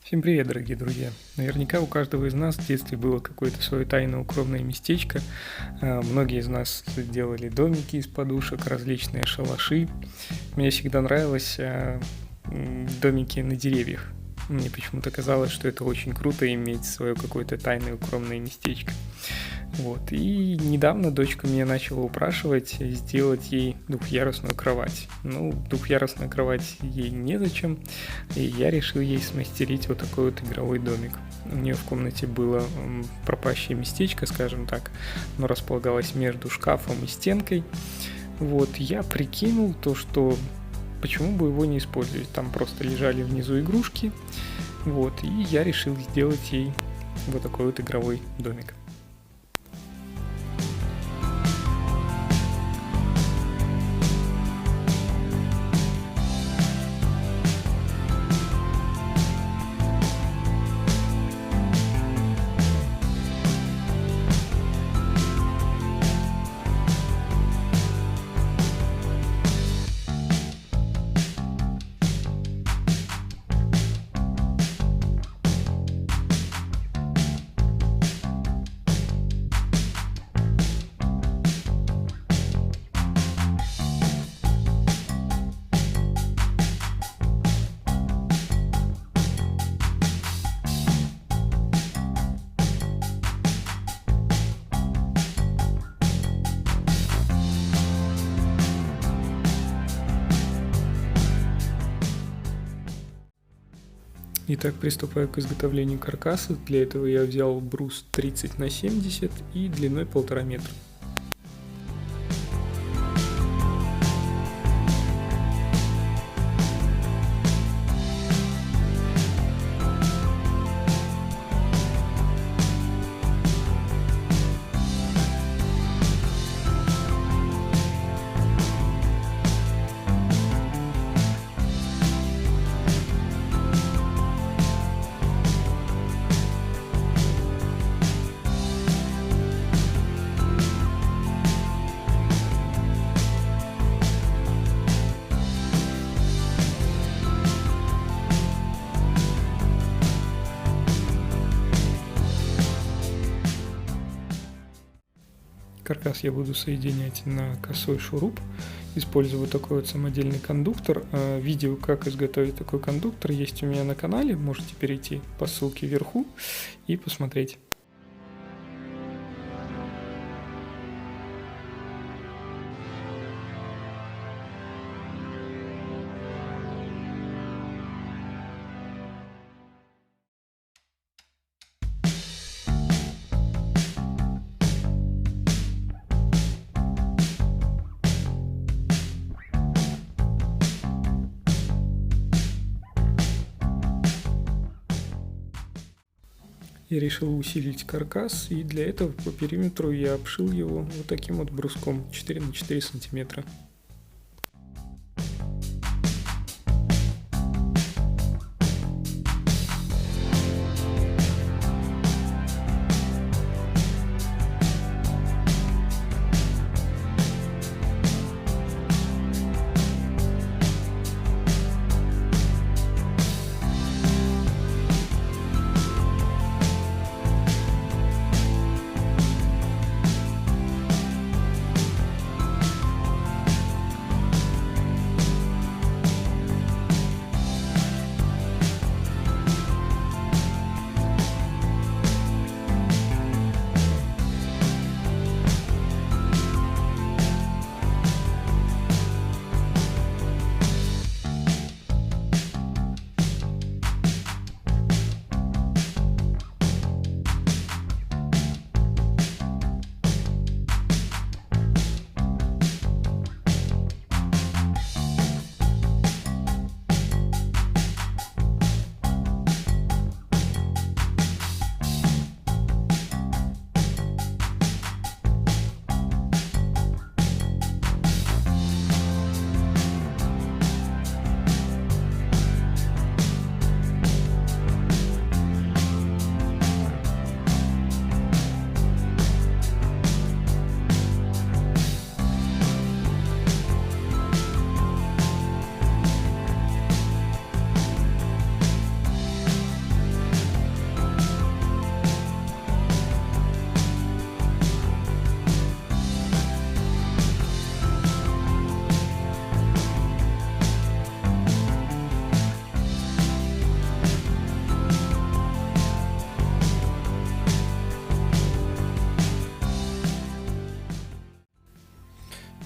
Всем привет, дорогие друзья! Наверняка у каждого из нас в детстве было какое-то свое тайное укромное местечко. Многие из нас делали домики из подушек, различные шалаши. Мне всегда нравилось домики на деревьях. Мне почему-то казалось, что это очень круто иметь свое какое-то тайное укромное местечко. Вот. И недавно дочка меня начала упрашивать сделать ей двухъярусную кровать. Двухъярусная кровать ей незачем, и я решил ей смастерить вот такой вот игровой домик. У нее в комнате было пропащее местечко, скажем так, но располагалось между шкафом и стенкой. Вот, я прикинул то, что почему бы его не использовать. Там просто лежали внизу игрушки, вот, и я решил сделать ей вот такой вот игровой домик. Итак, приступаю к изготовлению каркаса. Для этого я взял брус 30х70 и длиной 1,5 метра. Каркас я буду соединять на косой шуруп, использую вот такой вот самодельный кондуктор. Видео, как изготовить такой кондуктор, есть у меня на канале, можете перейти по ссылке вверху и посмотреть. Я решил усилить каркас, и для этого по периметру я обшил его вот таким вот бруском 4 на 4 сантиметра.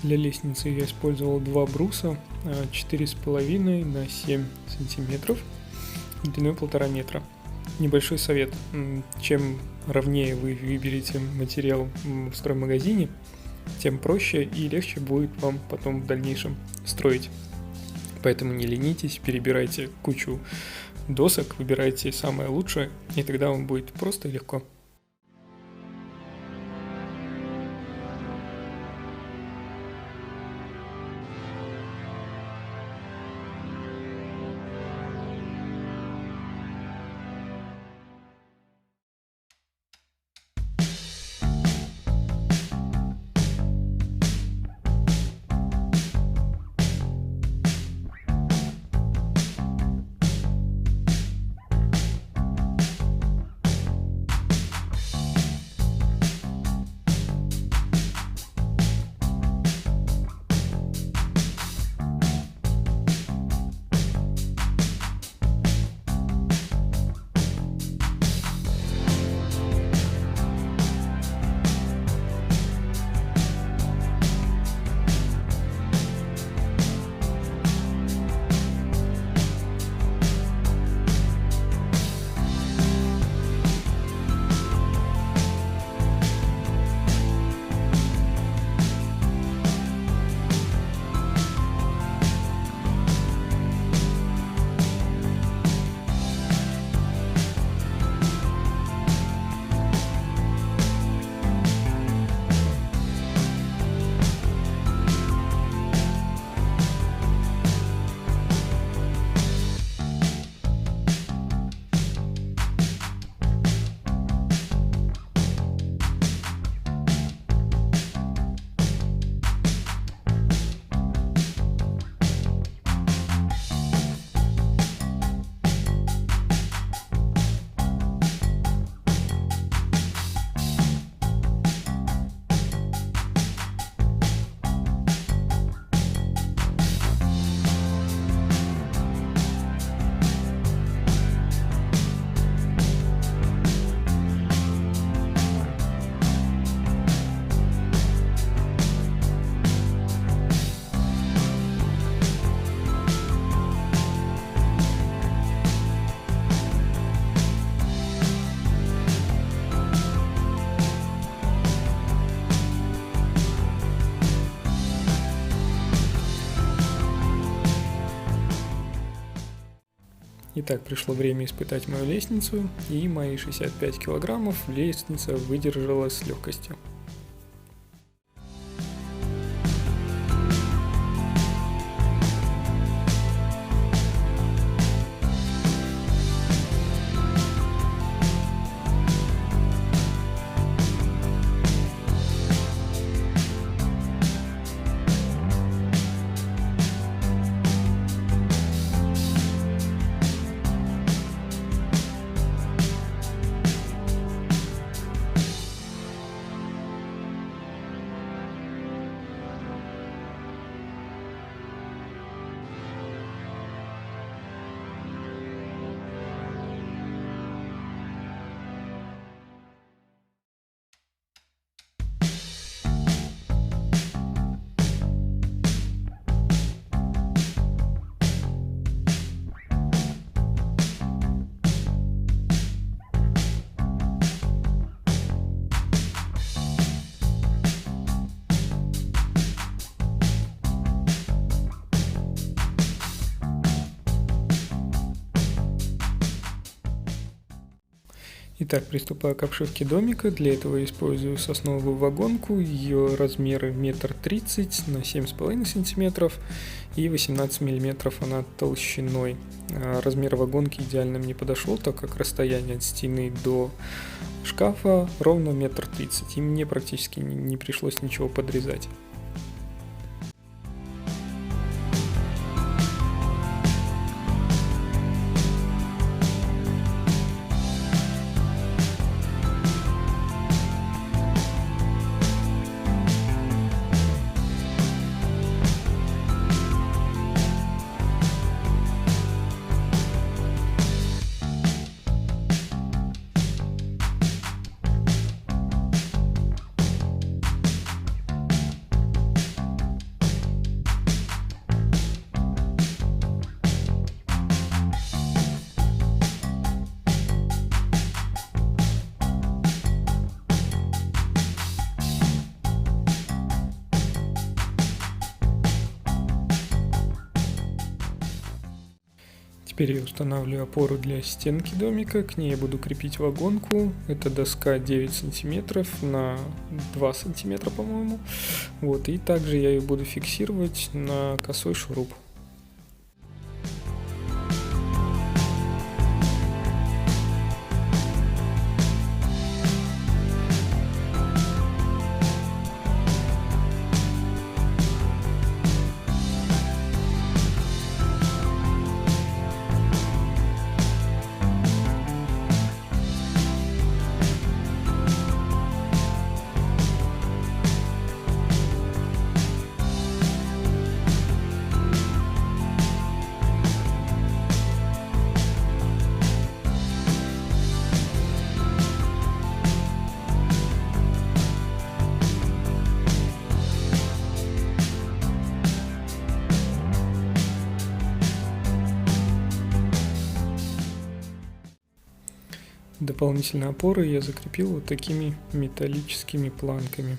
Для лестницы я использовал два бруса 4,5 на 7 сантиметров длиной 1,5 метра. Небольшой совет. Чем ровнее вы выберете материал в строймагазине, тем проще и легче будет вам потом в дальнейшем строить. Поэтому не ленитесь, перебирайте кучу досок, выбирайте самое лучшее, и тогда вам будет просто и легко. Итак, пришло время испытать мою лестницу, и мои 65 килограммов лестница выдержала с легкостью. Итак, приступаю к обшивке домика. Для этого я использую сосновую вагонку. Ее размеры 1,30 м на 7,5 см и 18 мм она толщиной. Размер вагонки идеально мне подошел, так как расстояние от стены до шкафа ровно 1,30 м, и мне практически не пришлось ничего подрезать. Теперь я устанавливаю опору для стенки домика, к ней я буду крепить вагонку. Это доска 9 сантиметров на 2 сантиметра, по-моему. Вот, и также я ее буду фиксировать на косой шуруп. Дополнительные опоры я закрепил вот такими металлическими планками.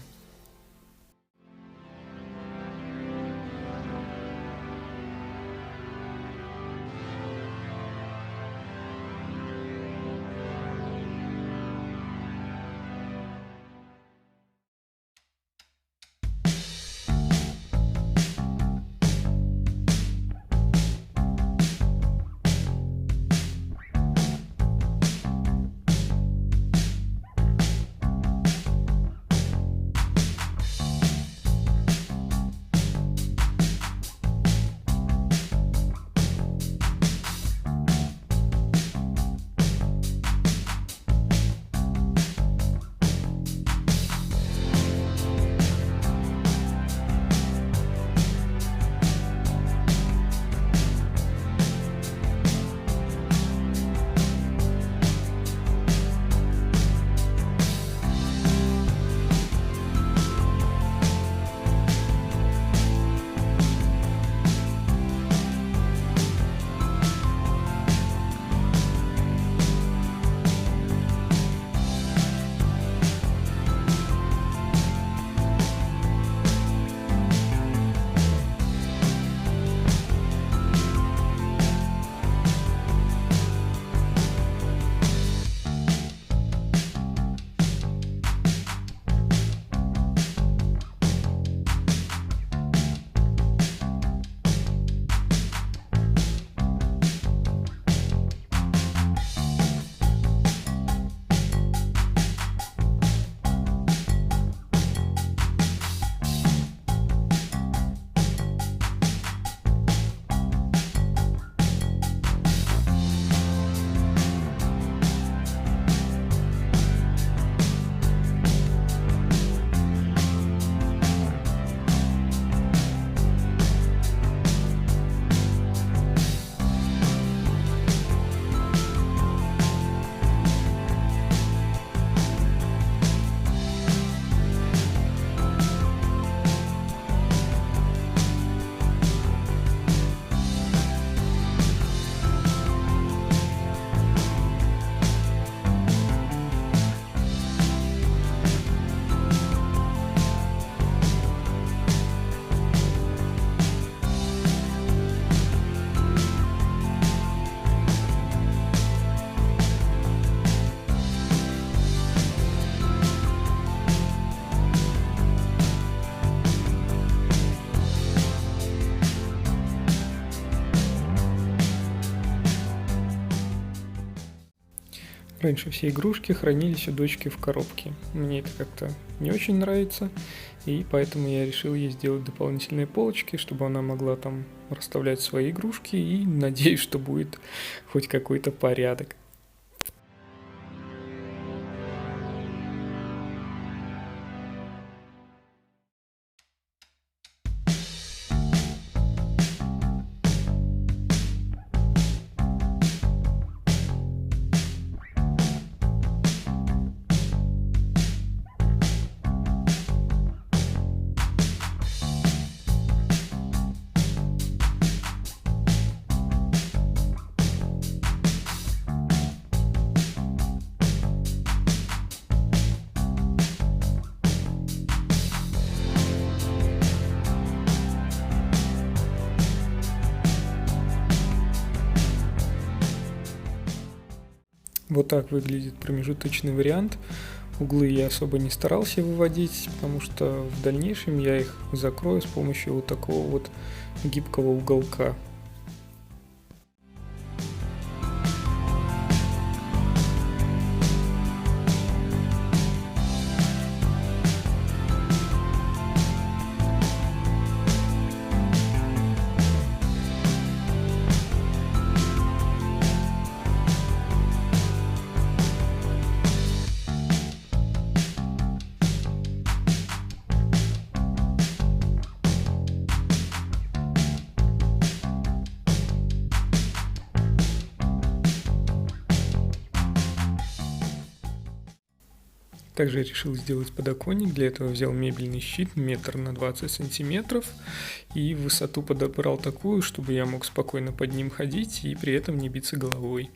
Раньше все игрушки хранились у дочки в коробке. Мне это как-то не очень нравится, и поэтому я решил ей сделать дополнительные полочки, чтобы она могла там расставлять свои игрушки, и надеюсь, что будет хоть какой-то порядок. Вот так выглядит промежуточный вариант. Углы я особо не старался выводить, потому что в дальнейшем я их закрою с помощью вот такого вот гибкого уголка. Также я решил сделать подоконник, для этого взял мебельный щит 1,20 сантиметров и высоту подобрал такую, чтобы я мог спокойно под ним ходить и при этом не биться головой.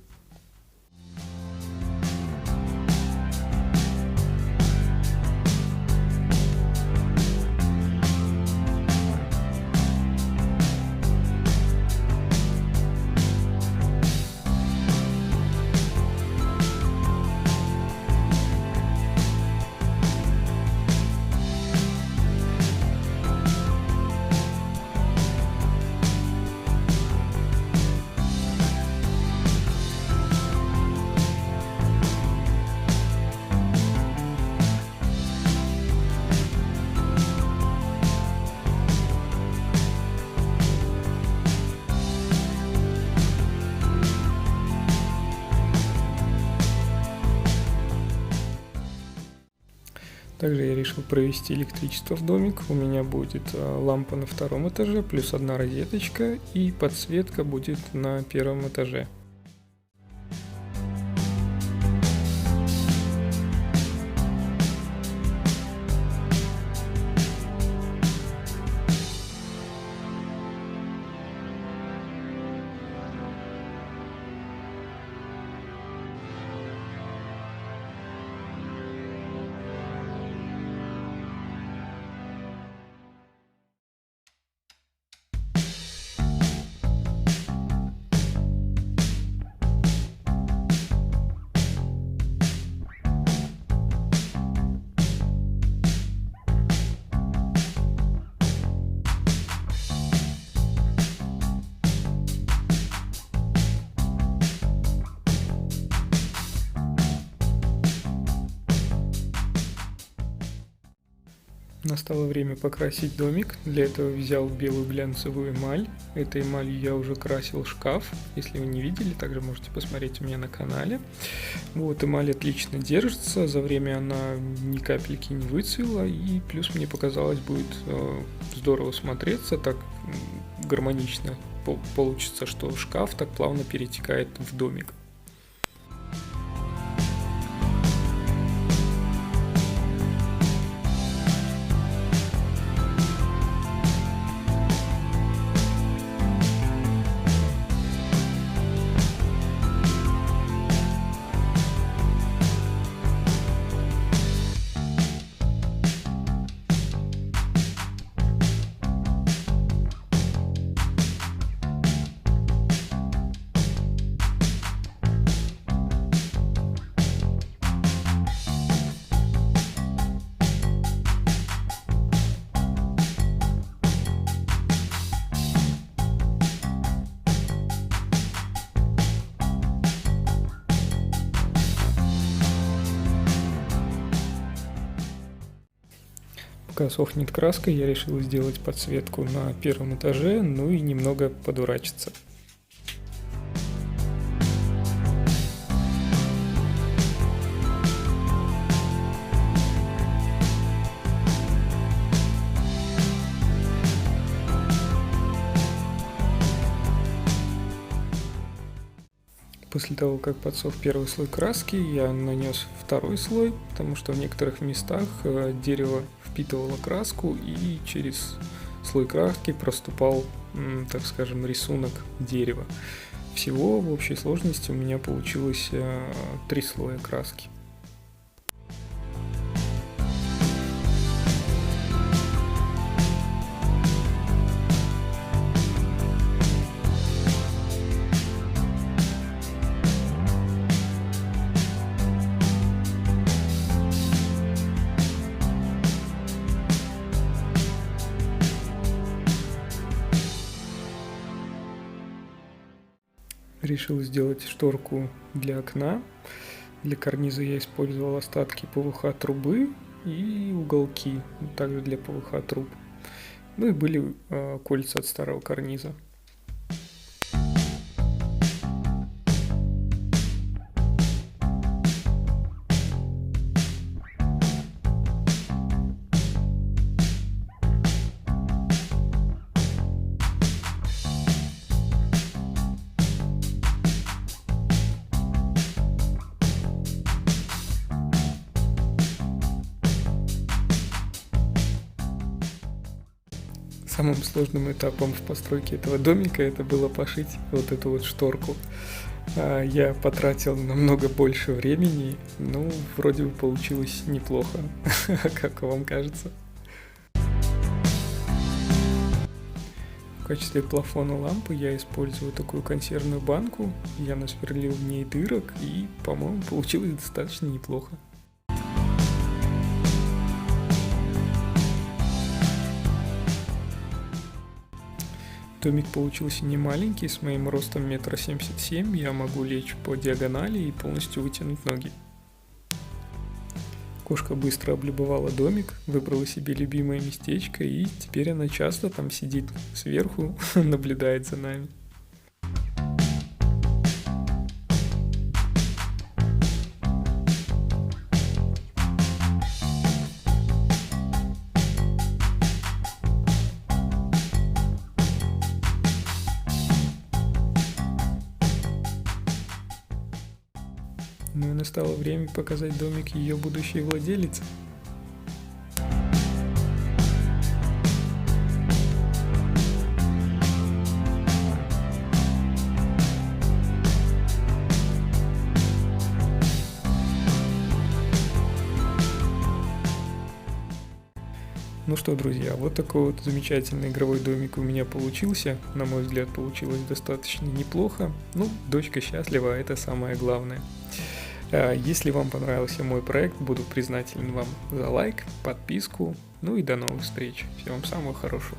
Также я решил провести электричество в домик. У меня будет лампа на 2 этаже, плюс 1 розеточка, и подсветка будет на 1 этаже. Настало время покрасить домик. Для этого взял белую глянцевую эмаль. Этой эмалью я уже красил шкаф. Если вы не видели, также можете посмотреть у меня на канале. Вот, эмаль отлично держится. За время она ни капельки не выцвела. И плюс мне показалось, будет здорово смотреться. Так гармонично получится, что шкаф так плавно перетекает в домик. Пока сохнет краска, я решил сделать подсветку на 1 этаже, ну и немного подурачиться. После того, как подсох 1 слой краски, я нанес 2 слой, потому что в некоторых местах дерево впитывало краску и через слой краски проступал, так скажем, рисунок дерева. Всего в общей сложности у меня получилось 3 слоя краски. решил сделать шторку для окна. Для карниза я использовал остатки ПВХ-трубы и уголки, также для ПВХ-труб. Ну и были кольца от старого карниза. Самым сложным этапом в постройке этого домика это было пошить вот эту вот шторку. Я потратил намного больше времени, но вроде бы получилось неплохо, как вам кажется. В качестве плафона лампы я использую такую консервную банку. Я насверлил в ней дырок и, по-моему, получилось достаточно неплохо. Домик получился не маленький, с моим ростом 1,77 м я могу лечь по диагонали и полностью вытянуть ноги. Кошка быстро облюбовала домик, выбрала себе любимое местечко и теперь она часто там сидит сверху, наблюдает за нами. Ну и настало время показать домик ее будущей владелице. Ну что, друзья, вот такой вот замечательный игровой домик у меня получился. На мой взгляд, получилось достаточно неплохо. Ну, дочка счастлива, это самое главное. Если вам понравился мой проект, буду признателен вам за лайк, подписку. Ну и до новых встреч. Всего вам самого хорошего.